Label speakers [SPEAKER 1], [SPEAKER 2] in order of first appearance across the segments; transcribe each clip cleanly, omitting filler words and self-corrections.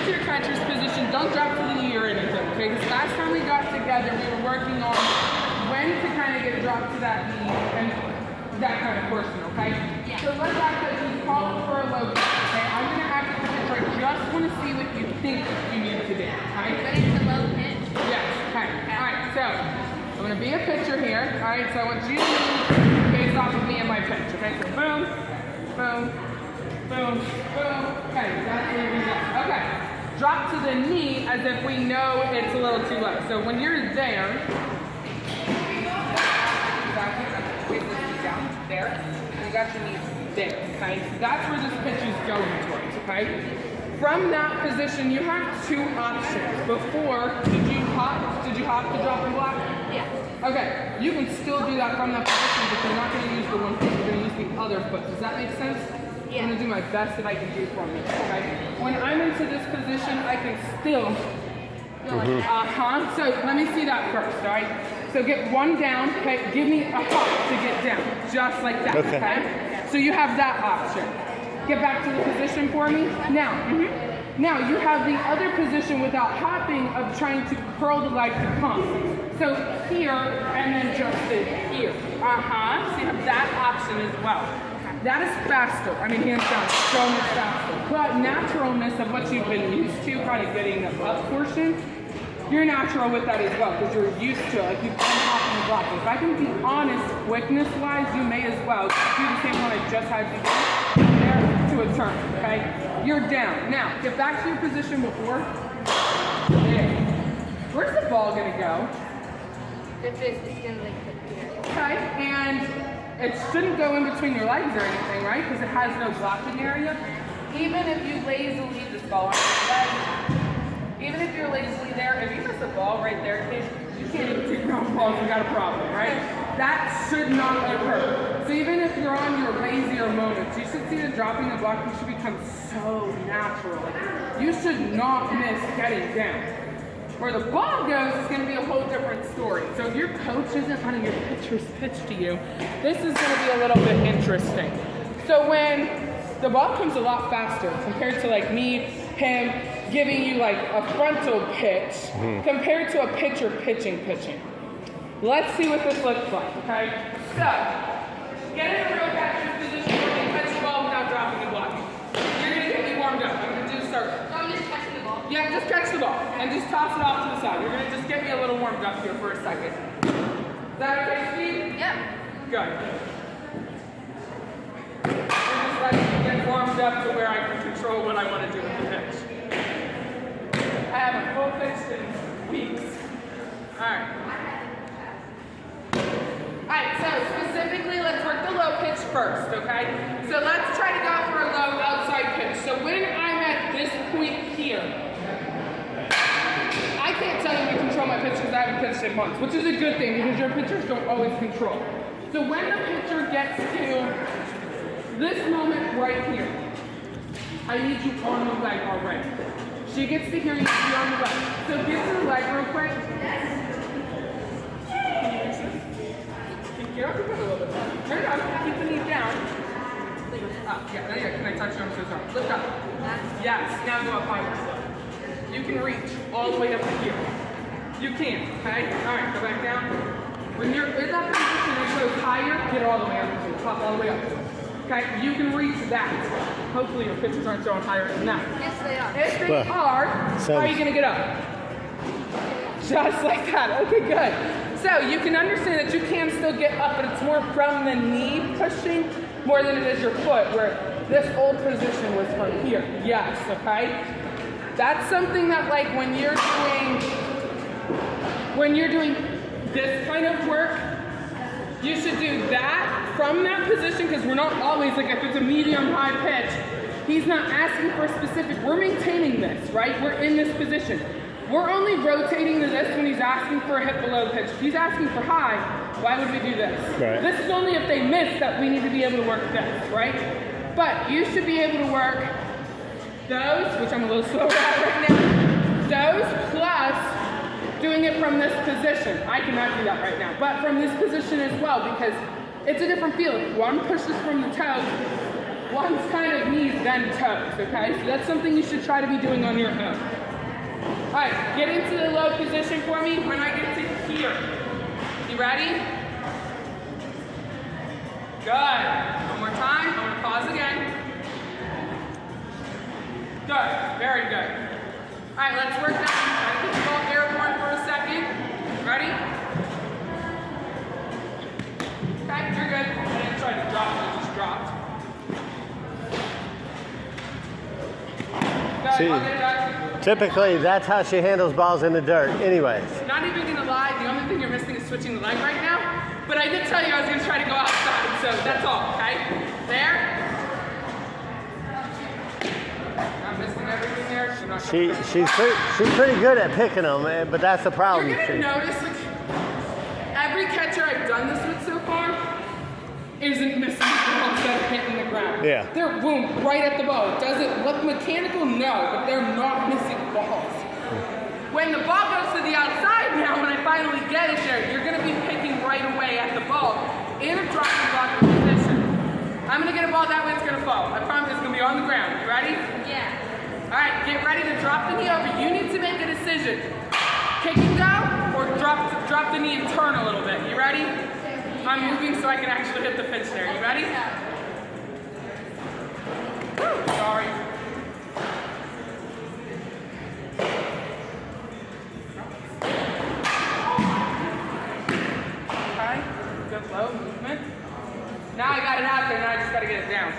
[SPEAKER 1] into your catcher's position, don't drop to the knee or anything, okay? Because last time we got together, we were working on when to kind of get dropped to that knee and that kind of portion, okay? Yeah. So let's act like he's calling for a low pitch, okay? I'm going to act like the pitcher. I just want to see what you think you need to do, okay?
[SPEAKER 2] But it's a low pitch?
[SPEAKER 1] Yes, okay. All right, so I'm going to be a pitcher here. All right, so I want you to move based off of me and my pitch, okay? So boom, boom, boom, boom. Okay, that's where we go. Okay, drop to the knee as if we know it's a little too low. So when you're there, down there, you got your knees there, okay? So that's where this pitch is going towards, okay? From that position, you have two options. Before, did you hop to drop and block?
[SPEAKER 2] Yeah.
[SPEAKER 1] Okay, you can still do that from that position, but you're not going to use the one foot, you're going to use the other foot. Does that make sense?
[SPEAKER 2] Yeah.
[SPEAKER 1] I'm going to do my best that I can do from this, okay? When I'm into this position, I can still so let me see that first, all right? So get one down, okay? Give me a hop to get down, just like that, okay? So you have that option. Get back to the position for me. Now you have the other position without hopping of trying to curl the leg to come. So here, and then just here. So you have that option as well. That is faster. I mean, hands down, so much faster. But naturalness of what you've been used to, kind of getting the up portion, you're natural with that as well, because you're used to it. Like you've been hopping and blocking. If I can be honest, quickness-wise, you may as well do the same one I just had you do. There to a turn, okay? You're down. Now, get back to your position before. There. Where's the ball gonna go?
[SPEAKER 2] It's gonna like put here.
[SPEAKER 1] Okay, and it shouldn't go in between your legs or anything, right? Because it has no blocking area. Even if you lazily leave this ball on your leg, even if you're lazily there, if you miss a ball right there, you can't even take ground balls, you got a problem, right? That should not occur. So even if you're on your lazier moments, you should see the dropping and blocking should become so natural. You should not miss getting down. Where the ball goes is going to be a whole different story. So if your coach isn't running your pitcher's pitch to you, this is going to be a little bit interesting. So when the ball comes a lot faster compared to like me, him, giving you like a frontal pitch compared to a pitcher pitching. Let's see what this looks like, okay? So, get in a real catcher's position where you catch the ball without dropping and blocking. You're going to get me warmed up. I'm going to do a circle.
[SPEAKER 2] So I'm just catching the ball?
[SPEAKER 1] Yeah, just catch the ball and just toss it off to the side. You're going to just get me a little warmed up here for a second. Is that okay, Steve?
[SPEAKER 2] Yeah.
[SPEAKER 1] Good. I'm just letting you get warmed up to where I can control what I want to do with the pitch. I haven't full pitched in weeks. Alright. Alright, so specifically, let's work the low pitch first, okay? So let's try to go for a low outside pitch. So when I'm at this point here, I can't tell you to control my pitch because I haven't pitched in months, which is a good thing because your pitchers don't always control. So when the pitcher gets to this moment right here, I need you on the leg already. She gets to hear you on the leg. So get to the leg real quick. Get up a little bit. Turn it up. Keep the knee down. Up. Yeah, there you go. Can I touch you? I'm so sorry. Lift up. Yes. Now go up higher. You can reach all the way up to here. You can. Okay? All right. Go back down. When you're in that position and it goes higher, get all the way up to the top, all the way up. Okay, you can reach that. Hopefully your pitchers aren't throwing higher than that.
[SPEAKER 2] Yes, they are.
[SPEAKER 1] If they are, how are you going to get up? Just like that. Okay, good. So you can understand that you can still get up, but it's more from the knee pushing more than it is your foot, where this old position was from here. Yes, okay? That's something that like when you're doing this kind of work, you should do that from that position because we're not always, like if it's a medium high pitch, he's not asking for a specific, we're maintaining this, right? We're in this position. We're only rotating to this when he's asking for a hit below pitch. If he's asking for high, why would we do this?
[SPEAKER 3] Right.
[SPEAKER 1] This is only if they miss that we need to be able to work this, right? But you should be able to work those, which I'm a little slower at right now, those plus doing it from this position. I cannot do that right now, but from this position as well because it's a different feeling. One pushes from the toe, one's kind of knees, then toes, okay? So that's something you should try to be doing on your own. All right, get into the low position for me when I get to here. You ready? Good. One more time. I'm gonna pause again. Good. Very good. All right, let's work that. Try to keep the ball airborne for a second. Ready? Okay, you're good. I didn't try to drop it, I just dropped. Good,
[SPEAKER 3] See,
[SPEAKER 1] I'll get it done.
[SPEAKER 3] typically, that's how she handles balls in the dirt anyways.
[SPEAKER 1] Not even gonna lie, the only thing you're missing is switching the leg right now. But I did tell you I was gonna try to go outside, so that's all, okay? There. Not missing everything there. So not
[SPEAKER 3] She's pretty good at picking them, but that's the problem.
[SPEAKER 1] You're gonna notice, like, every catcher I've done this with so far isn't missing the ball instead of hitting the ground.
[SPEAKER 3] Yeah.
[SPEAKER 1] They're boom, right at the ball. It doesn't look mechanical, no, but they're not missing balls. When the ball goes to the outside now, when I finally get it there, you're gonna be picking right away at the ball in a drop and block position. I'm gonna get a ball that way, it's gonna fall. I promise it's gonna be on the ground. You ready?
[SPEAKER 2] Yeah.
[SPEAKER 1] All right, get ready to drop the knee over. You need to make a decision. Kick and go, or drop the knee and turn a little bit. You ready? I'm moving so I can actually hit the pitch there. You ready? Woo, sorry. Okay, good low movement. Now I got it out there, now I just gotta get it down.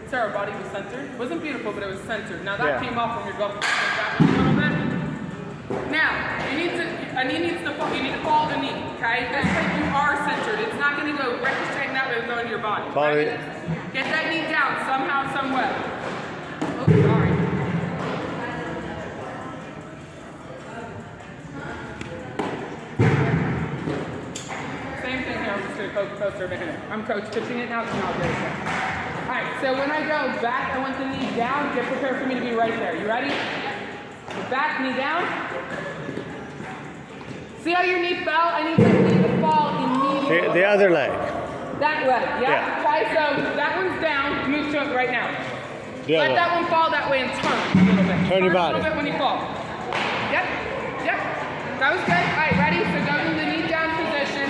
[SPEAKER 1] So our body was centered. It wasn't beautiful, but it was centered. Now that came off when you're going that way a little bit. Now, you need to follow the knee, okay? This way you are centered. It's not gonna go ricocheting that way and go into your body.
[SPEAKER 3] Follow
[SPEAKER 1] Ready?
[SPEAKER 3] it.
[SPEAKER 1] Get that knee down somehow, some way. Oh, sorry. Same thing here, I'm just gonna go closer over here. I'm coach pitching it now, so now I'll get it there. All right, so when I go back, I want the knee down. Get prepared for me to be right there. You ready? Back, knee down. See how your knee fell? I need the knee to fall immediately.
[SPEAKER 3] The other leg.
[SPEAKER 1] That leg, yeah? Okay, so that one's down. Move to it right now. Let that one fall that way and turn a little bit.
[SPEAKER 3] Turn your
[SPEAKER 1] A
[SPEAKER 3] body.
[SPEAKER 1] little bit when you fall. Yep, yep. That was good. All right, ready? So go to the knee down position.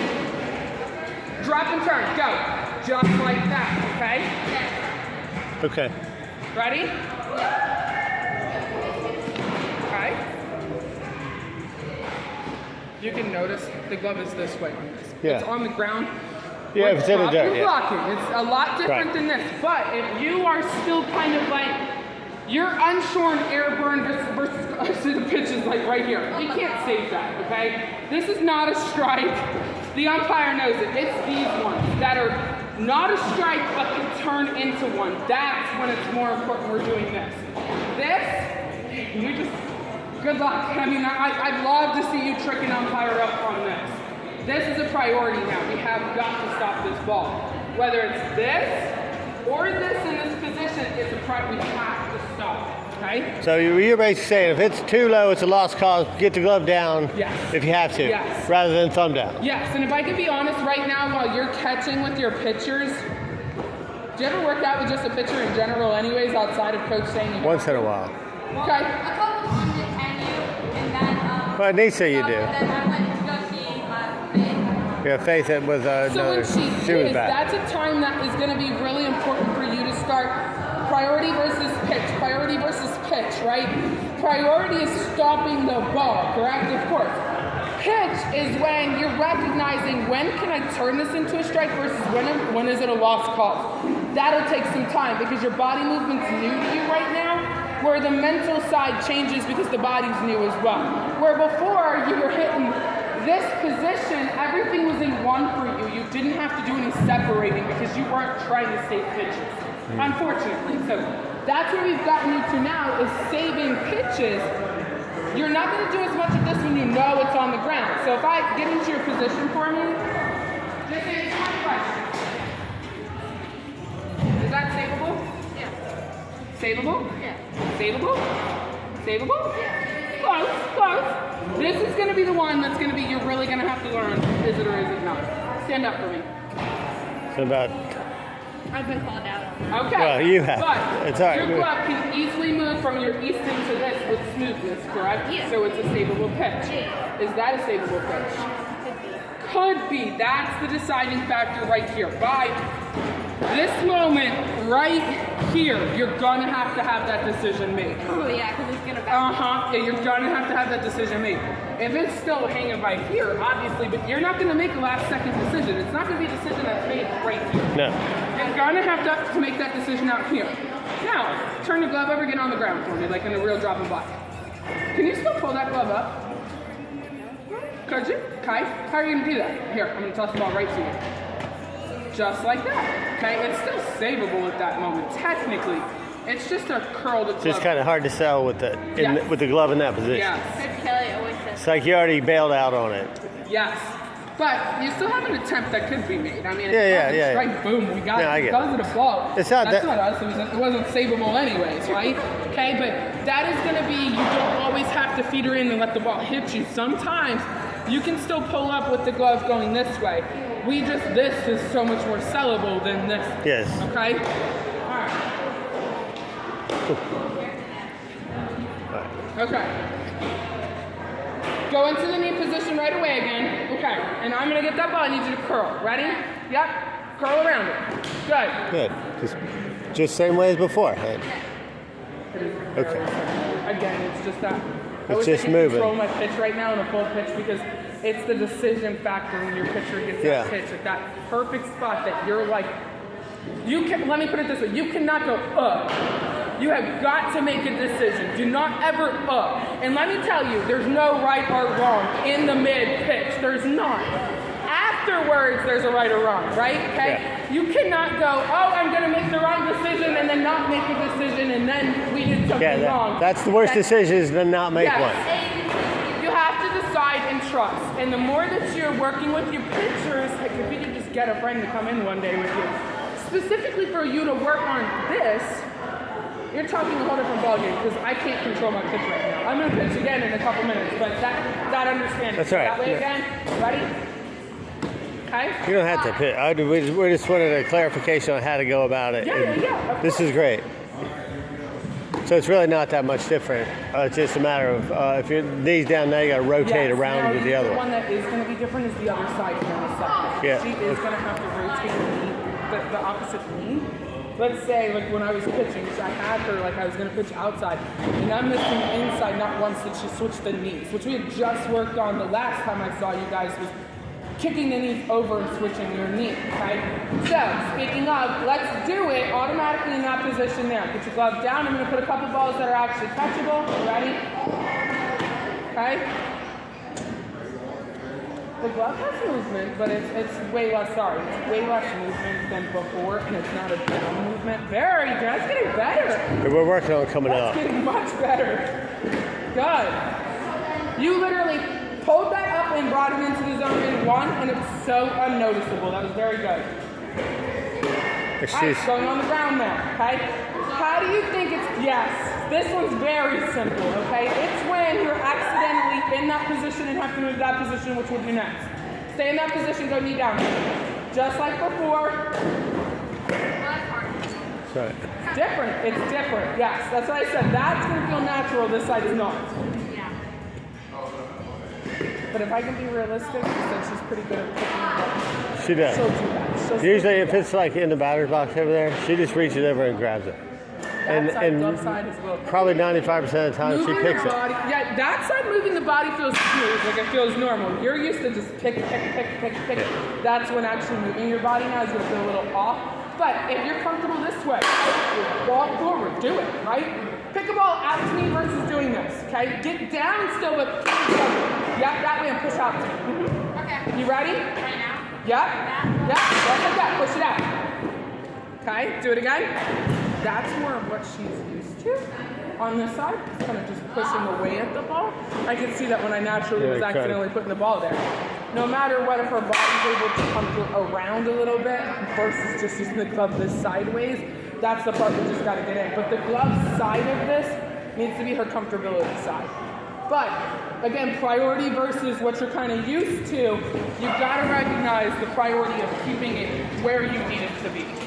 [SPEAKER 1] Drop and turn. Go. Just like that, okay?
[SPEAKER 3] Okay.
[SPEAKER 1] Ready? Okay. You can notice the glove is this way on this.
[SPEAKER 3] Yeah.
[SPEAKER 1] It's on the ground.
[SPEAKER 3] Yeah, if it's in the dirt,
[SPEAKER 1] You're blocking. It's a lot different than this. But if you are still kind of like, you're unshorn airborne versus the pitch is like right here. You can't save that, okay? This is not a strike. The umpire knows it. It's these ones that are not a strike but can turn into one. That's when it's more important we're doing this. This, you just, good luck. I mean, I'd love to see you trick an umpire up on this. This is a priority now. We have got to stop this ball. Whether it's this or this in this position, it's a priority. We have to stop it, okay?
[SPEAKER 3] So you're basically saying if it's too low, it's a lost cause. Get the glove down if you have to, rather than thumb down.
[SPEAKER 1] Yes, and if I can be honest right now, while you're catching with your pitchers, do you ever work out with just a pitcher in general anyways, outside of coach saying you
[SPEAKER 3] Once in a while.
[SPEAKER 1] Okay.
[SPEAKER 2] A couple on the 10U, and then
[SPEAKER 3] Well, Nisa, you do.
[SPEAKER 2] And then I went to go see Faith.
[SPEAKER 3] Yeah, Faith was
[SPEAKER 1] So when she
[SPEAKER 3] was
[SPEAKER 1] is,
[SPEAKER 3] back.
[SPEAKER 1] that's a time that is going to be really important for you to start priority versus pitch, right? Priority is stopping the ball, correct? Of course. Pitch is when you're recognizing when can I turn this into a strike versus when is it a lost cause. That'll take some time because your body movement's new to you right now, where the mental side changes because the body's new as well. Where before you were hitting this position, everything was in one for you. You didn't have to do any separating because you weren't trying to save pitches, unfortunately. So that's where we've gotten you to now is saving pitches. You're not going to do as much of this when you know it's on the ground. So if I get into your position for me, just answer my question. Is that savable?
[SPEAKER 2] Yeah.
[SPEAKER 1] Savable?
[SPEAKER 2] Yeah.
[SPEAKER 1] Savable? Savable?
[SPEAKER 2] Yeah.
[SPEAKER 1] Close, close. This is going to be the one that's going to be, you're really going to have to learn, is it or is it not? Stand up for me.
[SPEAKER 3] So about.
[SPEAKER 2] I've been called out.
[SPEAKER 1] Okay.
[SPEAKER 3] Well, you have.
[SPEAKER 1] But
[SPEAKER 3] It's all right.
[SPEAKER 1] your glove can easily move from your Easton to this with smoothness, correct?
[SPEAKER 2] Yeah.
[SPEAKER 1] So it's a savable pitch.
[SPEAKER 2] Yeah.
[SPEAKER 1] Is that a savable pitch?
[SPEAKER 2] Could be.
[SPEAKER 1] Could be. That's the deciding factor right here. By this moment right here, you're going to have that decision made.
[SPEAKER 2] Oh yeah, because it's gonna back.
[SPEAKER 1] Yeah, you're gonna have to have that decision made. If it's still hanging by here, obviously, but you're not gonna make a last second decision. It's not gonna be a decision that's made right here.
[SPEAKER 3] No.
[SPEAKER 1] You're gonna have to make that decision out here. Now, turn the glove over, get on the ground for me, like in a real drop and bucket. Can you still pull that glove up? Could you? Kai, how are you gonna do that? Here, I'm gonna toss the ball right to you. Just like that. Okay, it's still savable at that moment, technically. It's just a curled glove.
[SPEAKER 3] It's just kind of hard to sell with
[SPEAKER 1] Yes.
[SPEAKER 3] with the glove in that position.
[SPEAKER 1] Yes.
[SPEAKER 2] Coach Kelly always says.
[SPEAKER 3] It's like you already bailed out on it.
[SPEAKER 1] Yes. But you still have an attempt that could be made. I mean,
[SPEAKER 3] Yeah.
[SPEAKER 1] strike, boom, we got
[SPEAKER 3] Yeah, I
[SPEAKER 1] it.
[SPEAKER 3] get
[SPEAKER 1] Because of the ball.
[SPEAKER 3] It's not
[SPEAKER 1] That's
[SPEAKER 3] that-
[SPEAKER 1] not us. It wasn't savable anyways, right? Okay, but that is going to be, you don't always have to feed her in and let the ball hit you. Sometimes you can still pull up with the glove going this way. This is so much more sellable than this.
[SPEAKER 3] Yes.
[SPEAKER 1] Okay? All right. Okay. Go into the knee position right away again. Okay. And I'm going to get that ball. I need you to curl. Ready? Yep. Curl around it. Good.
[SPEAKER 3] Good. Just same way as before. Hey. Okay.
[SPEAKER 1] Again, it's just that. I
[SPEAKER 3] It's
[SPEAKER 1] wish
[SPEAKER 3] just
[SPEAKER 1] I could
[SPEAKER 3] moving.
[SPEAKER 1] control my pitch right now in a full pitch because it's the decision factor when your pitcher gets
[SPEAKER 3] Yeah.
[SPEAKER 1] that pitch at that perfect spot that you're like, let me put it this way, you cannot go up. You have got to make a decision. Do not ever up. And let me tell you, there's no right or wrong in the mid pitch. There's not. Afterwards, there's a right or wrong, right? Okay?
[SPEAKER 3] Yeah.
[SPEAKER 1] You cannot go, oh, I'm going to make the right decision and then not make a decision and then we did something wrong.
[SPEAKER 3] That's the worst decision is to not make
[SPEAKER 1] Yes.
[SPEAKER 3] one.
[SPEAKER 1] You have to decide and trust. And the more that you're working with your pitchers, like if you could just get a friend to come in one day with you, specifically for you to work on this, you're talking a whole different ballgame because I can't control my pitch right now. I'm going to pitch again in a couple minutes, but that understanding.
[SPEAKER 3] That's all right.
[SPEAKER 1] That way
[SPEAKER 3] Yeah.
[SPEAKER 1] again. Ready? Okay?
[SPEAKER 3] You don't have to pitch. We just wanted a clarification on how to go about it.
[SPEAKER 1] Yeah. Of
[SPEAKER 3] This is great. So it's really not that much different. It's just a matter of if your knee's down now, you got to rotate
[SPEAKER 1] Yes.
[SPEAKER 3] around
[SPEAKER 1] Now,
[SPEAKER 3] to the other
[SPEAKER 1] The
[SPEAKER 3] one.
[SPEAKER 1] one that is going to be different is the other side here in a second.
[SPEAKER 3] Yeah.
[SPEAKER 1] She is going to have to rotate the knee, the opposite knee. Let's say, like when I was pitching, so I had her, like I was going to pitch outside, and I'm missing inside not once did she switch the knees, which we had just worked on the last time I saw you guys was kicking the knees over and switching your knee, okay? So, speaking of, let's do it automatically in that position there. Put your glove down. I'm going to put a couple balls that are actually touchable. Ready? Okay? The glove has movement, but it's way less, it's way less movement than before, and it's not a down movement. Very good. That's getting better.
[SPEAKER 3] We're working on it coming
[SPEAKER 1] That's
[SPEAKER 3] up.
[SPEAKER 1] getting much better. Good. You literally pulled that up and brought it into the zone in one, and it's so unnoticeable. That was very good. All right, going on the ground now, okay? How do you think yes, this one's very simple, okay? It's when you're accidentally in that position and have to move that position, which we'll do next. Stay in that position, go knee down. Just like before.
[SPEAKER 3] Sorry.
[SPEAKER 1] It's different, yes. That's what I said. That's going to feel natural, this side is not.
[SPEAKER 2] Yeah.
[SPEAKER 1] But if I can be realistic, since she's pretty good at picking it up,
[SPEAKER 3] She does.
[SPEAKER 1] she'll do that. She'll
[SPEAKER 3] Usually
[SPEAKER 1] still
[SPEAKER 3] if
[SPEAKER 1] do
[SPEAKER 3] it's like in the batter's box over there, she just reaches over and grabs it.
[SPEAKER 1] that side, glove side is a little
[SPEAKER 3] Probably 95% of the time she
[SPEAKER 1] moving
[SPEAKER 3] picks
[SPEAKER 1] your
[SPEAKER 3] it.
[SPEAKER 1] body, yeah, that side moving the body feels smooth, like it feels normal. You're used to just pick. That's when actually moving your body now is going to feel a little off. But if you're comfortable this way, walk forward, do it, right? Pick a ball out to me versus doing this, okay? Get down still, but keep going. Yep, that way and push out to me.
[SPEAKER 2] Okay.
[SPEAKER 1] You ready?
[SPEAKER 2] Right now.
[SPEAKER 1] Yep. Just like that, push it out. Okay, do it again. That's more of what she's used to. On this side, kind of just pushing away at the ball. I can see that when I naturally was accidentally putting the ball there. No matter what, if her body's able to come around a little bit versus just using the glove this sideways, that's the part we just got to get in. But the glove side of this needs to be her comfortability side. But again, priority versus what you're kind of used to, you've got to recognize the priority of keeping it where you need it to be.